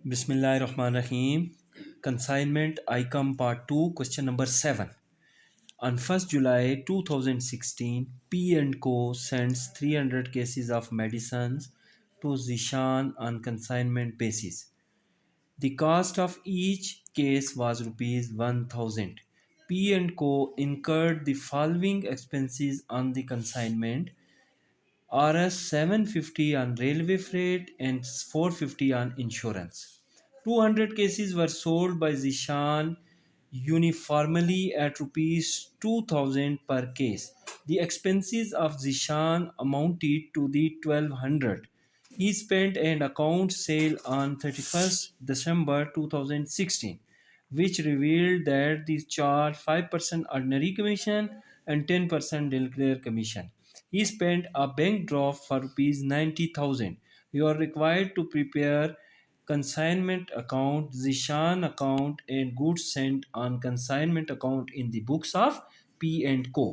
Bismillahirrahmanirrahim. Consignment ICOM Part 2, question number 7. On 1st July 2016, P&Co sends 300 cases of medicines to Zishan on consignment basis. The cost of each case was rupees 1000. P&Co incurred the following expenses on the consignment: Rs 750 on railway freight and 450 on insurance. 200 cases were sold by Zishan uniformly at rupees 2000 per case. The expenses of Zishan amounted to the 1200. He spent an account sale on 31st December 2016, which revealed that they charged 5% ordinary commission and 10% declare commission. He spent a bank draft for rupees 90,000. You are required to prepare consignment account, Zishan account and goods sent on consignment account in the books of P&Co.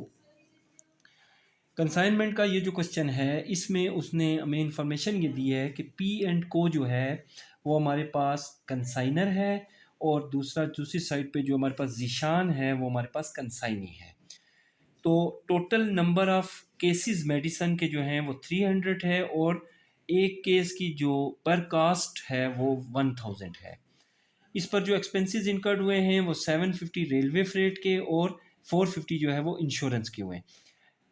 Consignment का ये जो question है इसमें उसने हमें information ये दी है कि पी एंड को जो है वो हमारे पास कंसाइनर है और दूसरी साइड पे जो हमारे पास जीशान है वो हमारे पास कंसाइनी है। तो total number of cases medicine के जो हैं वो 300 है और एक केस की जो पर कास्ट है वो 1000 है। इस पर जो एक्सपेंसेस इनकर्ड हुए हैं वो 750 रेलवे फ्रेट के और 450 जो है वो इंश्योरेंस के हुए हैं।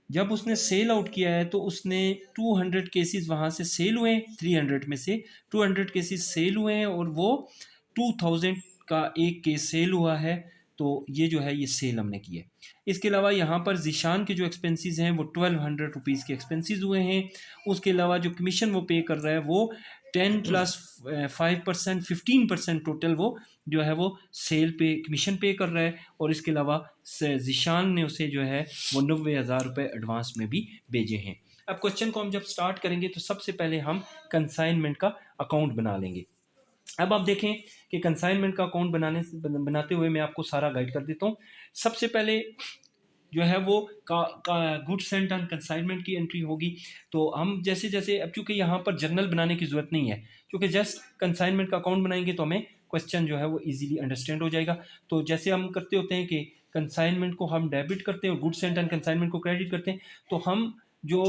जब उसने सेल आउट किया है तो उसने 200 केसेस वहाँ से सेल हुए हैं, 300 में से 200 केसेस सेल हुए हैं और वो 2000 का एक केस सेल हुआ है। तो ये जो है ये सेल हमने की है। इसके अलावा यहाँ पर जीशान के जो एक्सपेंसेस हैं वो 1200 रुपीज़ के एक्सपेंसेस हुए हैं। उसके अलावा जो कमीशन वो पे कर रहा है वो 10 प्लस 5% 15% टोटल वो जो है वो सेल पे कमीशन पे कर रहा है और इसके अलावा जीशान ने उसे जो है वो 90,000 रुपये एडवांस में भी भेजे हैं। अब क्वेश्चन को हम जब स्टार्ट करेंगे तो सबसे पहले हम कंसाइनमेंट का अकाउंट बना लेंगे। अब आप देखें कि कंसाइनमेंट का अकाउंट बनाते हुए मैं आपको सारा गाइड कर देता हूँ। सबसे पहले जो है वो गुड्स सेंट ऑन कंसाइनमेंट की एंट्री होगी। तो हम जैसे जैसे अब चूँकि यहाँ पर जर्नल बनाने की ज़रूरत नहीं है, क्योंकि जस्ट कंसाइनमेंट का अकाउंट बनाएंगे तो हमें क्वेश्चन जो है वो इजीली अंडरस्टैंड हो जाएगा। तो जैसे हम करते होते हैं कि कंसाइनमेंट को हम डेबिट करते हैं और गुड्स सेंट ऑन कंसाइनमेंट को क्रेडिट करते हैं, तो हम जो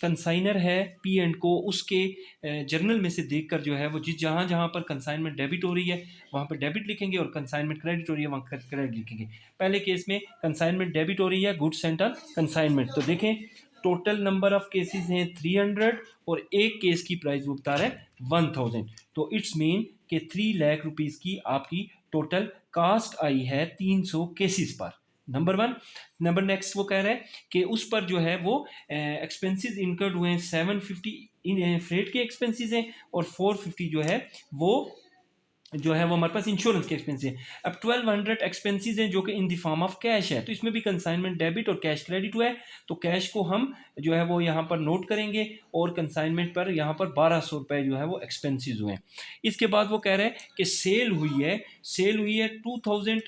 कंसाइनर है पी एंड को उसके जर्नल में से देखकर जो है वो जहाँ जहाँ पर कंसाइनमेंट डेबिट हो रही है वहाँ पर डेबिट लिखेंगे और कंसाइनमेंट क्रेडिट हो रही है वहाँ क्रेडिट लिखेंगे। पहले केस में कंसाइनमेंट डेबिट हो रही है गुड्स सेंट ऑन कंसाइनमेंट, तो देखें टोटल नंबर ऑफ केसेस हैं 300 और एक केस की प्राइस वो बता रहा है 1000। तो इट्स मीन कि 3 लाख रुपीज़ की आपकी टोटल कास्ट आई है 300 केसेस पर। Number one. नंबर नेक्स्ट वो कह रहा है कि उस पर जो है वो एक्सपेंसेस इनकर्ड हुए हैं 750 इन फ्रेट के एक्सपेंसेस हैं और 450 जो है वो हमारे पास इंश्योरेंस के एक्सपेंसेस हैं। अब 1200 एक्सपेंसेस हैं जो कि in the form of cash है, तो इसमें भी कंसाइनमेंट डेबिट और कैश क्रेडिट हुआ है। तो कैश को हम जो है वो यहाँ पर नोट करेंगे और कंसाइनमेंट पर यहाँ पर 1200 रुपये जो है वो एक्सपेंसेस हुए हैं। इसके बाद वो कह रहे हैं कि सेल हुई है 2000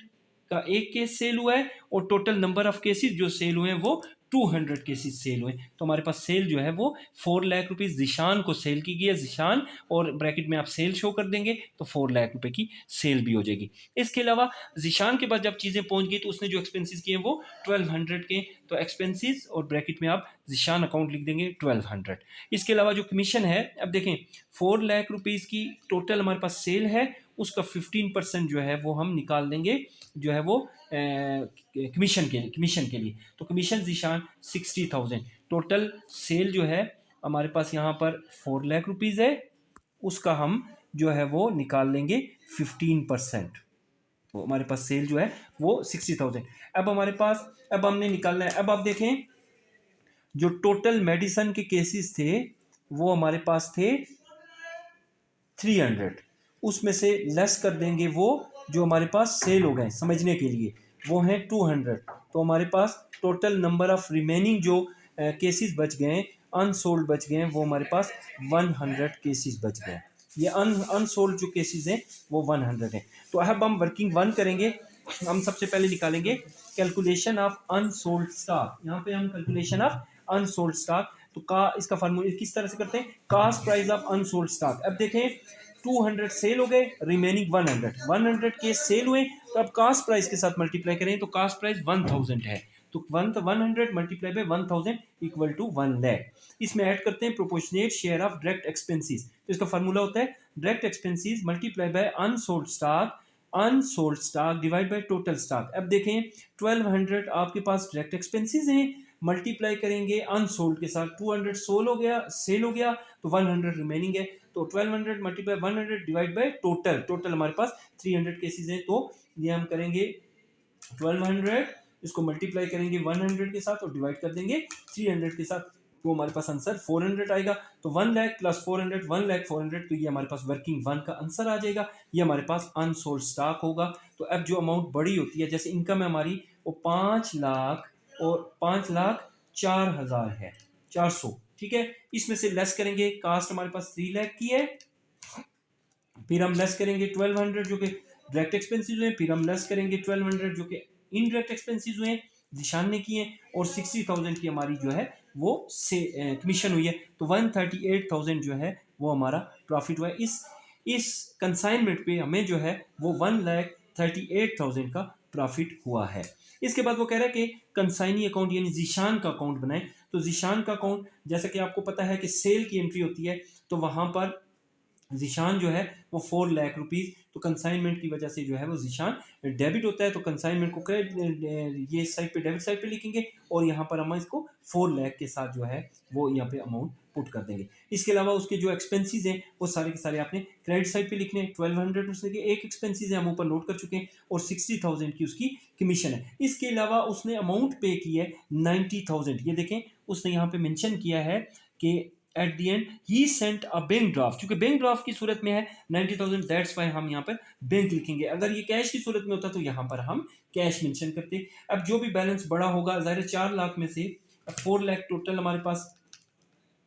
का एक केस सेल हुआ है और टोटल नंबर ऑफ केसेस जो सेल हुए हैं वो 200 केसेस सेल हुए। तो हमारे पास सेल जो है वो 4 लाख रुपीज़ जीशान को सेल की गई है, जीशान और ब्रैकेट में आप सेल शो कर देंगे तो 4 लाख रुपए की सेल भी हो जाएगी। इसके अलावा जीशान के पास जब चीज़ें पहुंच गई तो उसने जो एक्सपेंसेस किए वो 1200 के, तो एक्सपेंसेस और ब्रैकेट में आप जीशान अकाउंट लिख देंगे 1200। इसके अलावा जो कमीशन है, अब देखें 4 लाख रुपीज़ की टोटल हमारे पास सेल है, उसका 15% जो है वो हम निकाल देंगे जो है वो कमीशन के लिए। तो कमीशन जीशान 60,000। टोटल सेल जो है हमारे पास यहाँ पर 4 लाख रुपीज़ है, उसका हम जो है वो निकाल लेंगे 15%। तो हमारे पास सेल जो है वो 60,000। अब हमारे पास अब हमने निकालना है। अब आप देखें जो टोटल मेडिसन के केसेस थे वो हमारे पास थे 300, उसमें से लेस कर देंगे वो जो हमारे पास सेल हो गए समझने के लिए वो हैं 200। तो हमारे पास टोटल नंबर ऑफ रिमेनिंग जो केसेस बच गए अनसोल्ड बच गए वो हमारे पास 100 केसेस बच गए। ये अनसोल्ड जो केसेस हैं वो 100 हैं। तो अब हम वर्किंग वन करेंगे। हम सबसे पहले निकालेंगे कैलकुलेशन ऑफ अनसोल्ड स्टॉक। यहाँ पे हम कैलकुलेशन ऑफ अनसोल्ड स्टॉक तो इसका फार्मूला किस तरह से करते हैं, cost price of unsold stock. अब देखें 200 सेल हो गए, रिमेनिंग 100 के सेल हुए, तो अब कास्ट प्राइस के साथ मल्टीप्लाई करें तो कास्ट प्राइस 1000 है, तो 100 multiply by 1000 equal to 1 lakh. इसमें ऐड करते हैं proportionate share of direct expenses, तो इसका फार्मूला होता है direct expenses multiply by unsold stock divide by total stock. अब देखें 1200 आपके पास डायरेक्ट एक्सपेंसेस हैं, मल्टीप्लाई करेंगे अनसोल्ड के साथ, 200 सोल हो गया, सेल हो गया, तो 100 रिमेनिंग है, तो 1200 मल्टीप्लाई 100 डिवाइड बाय टोटल हमारे पास 300 केसेस हैं, तो ये हम करेंगे 1200, इसको मल्टीप्लाई करेंगे 100 के साथ और डिवाइड कर देंगे 300 के साथ, तो हमारे पास आंसर 400 आएगा। तो 1 लाख प्लस 400, 1 लाख 400, तो ये हमारे पास वर्किंग वन का आंसर आ जाएगा, ये हमारे पास अनसोल्ड स्टॉक होगा। तो अब जो अमाउंट बड़ी होती है, जैसे इनकम है हमारी वो 5 लाख और 5,04,000 है, 400, ठीक है, इसमें से लेस करेंगे, कास्ट हमारे पास 3 लाख की है, फिर हम लेस करेंगे 1200 जो कि डायरेक्ट एक्सपेंसेस हुए, फिर हम लेस करेंगे 1200 जो कि इनडायरेक्ट एक्सपेंसेस हुए, निशान ने किए, और 60,000 की हमारी जो है वो से कमीशन हुई है, तो 138,000 जो है वो हमारा प्रॉफिट हुआ है। इस कंसाइनमेंट पे हमें जो है वो 1,38,000 का प्रॉफिट हुआ है। इसके बाद वो कह रहा है कि कंसाइनी अकाउंट यानी जीशान का अकाउंट बनाएं, तो जीशान का अकाउंट जैसा कि आपको पता है कि सेल की एंट्री होती है, तो वहां पर जीशान जो है वो 4 लाख रुपीज़, तो कंसाइनमेंट की वजह से जो है वो जीशान डेबिट होता है, तो कंसाइनमेंट को क्रेडिट ये साइड पे डेबिट साइड पे लिखेंगे, और यहाँ पर हम इसको 4 लाख के साथ जो है वो यहाँ पे अमाउंट पुट कर देंगे। इसके अलावा उसके जो एक्सपेंसेस हैं वो सारे के सारे आपने क्रेडिट साइड पे लिखने हैं। 1200 उसके एक एक्सपेंसेस है, हम ऊपर नोट कर चुके हैं, और 60,000 की उसकी कमीशन है। इसके अलावा उसने अमाउंट पे की है 90,000, ये देखें उसने यहाँ पे मेंशन किया है कि at the and he sent a bank draft, क्योंकि बैंक ड्राफ्ट की सूरत में है 90,000, दैट्स वाई हम यहाँ पर बैंक लिखेंगे। अगर ये कैश की सूरत में होता तो यहाँ पर हम कैश मेंशन करते। अब जो भी बैलेंस बड़ा होगा, ज़ाहिर 4 लाख में से 4 लाख टोटल हमारे पास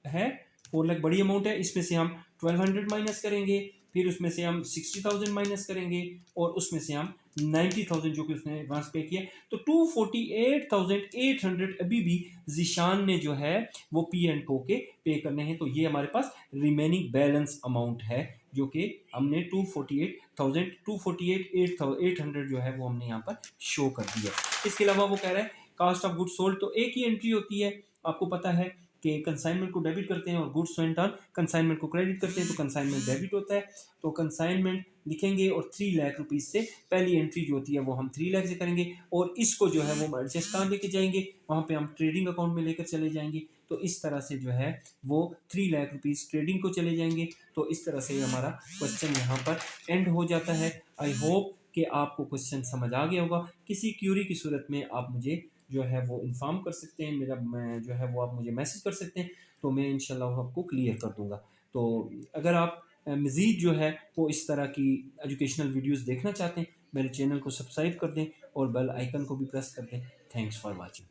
है, 4 लाख बड़ी अमाउंट है, इसमें से हम 1200 माइनस करेंगे, फिर उसमें से हम 60,000 माइनस करेंगे, और उसमें से हम 90,000 जो कि उसने एडवांस पे किया, तो 248,800 अभी भी जीशान ने जो है वो पी एंड को के पे करने हैं। तो ये हमारे पास रिमेनिंग बैलेंस अमाउंट है जो कि हमने 248,800 जो है वो हमने यहाँ पर शो कर दिया। इसके अलावा वो कह रहा है कास्ट ऑफ गुड्स सोल्ड, तो एक ही एंट्री होती है, आपको पता है कि कंसाइनमेंट को डेबिट करते हैं और गुड्स वेंट ऑन कंसाइनमेंट को क्रेडिट करते हैं, तो कंसाइनमेंट डेबिट होता है, तो कंसाइनमेंट लिखेंगे, और 3 लाख रुपीज़ से पहली एंट्री जो होती है वो हम 3 लाख से करेंगे, और इसको जो है वो एडजस्ट कहाँ लेके जाएंगे, वहाँ पे हम ट्रेडिंग अकाउंट में लेकर चले जाएंगे, तो इस तरह से जो है वो 3 लाख रुपीज़ ट्रेडिंग को चले जाएंगे। तो इस तरह से हमारा क्वेश्चन यहाँ पर एंड हो जाता है। आई होप कि आपको क्वेश्चन समझ आ गया होगा। किसी क्यूरी की सूरत में आप मुझे जो है वो इन्फॉर्म कर सकते हैं, मैं जो है वो आप मुझे मैसेज कर सकते हैं, तो मैं इंशाल्लाह आपको क्लियर कर दूंगा। तो अगर आप मज़ीद जो है वो इस तरह की एजुकेशनल वीडियोस देखना चाहते हैं, मेरे चैनल को सब्सक्राइब कर दें और बेल आइकन को भी प्रेस कर दें। Thanks for watching.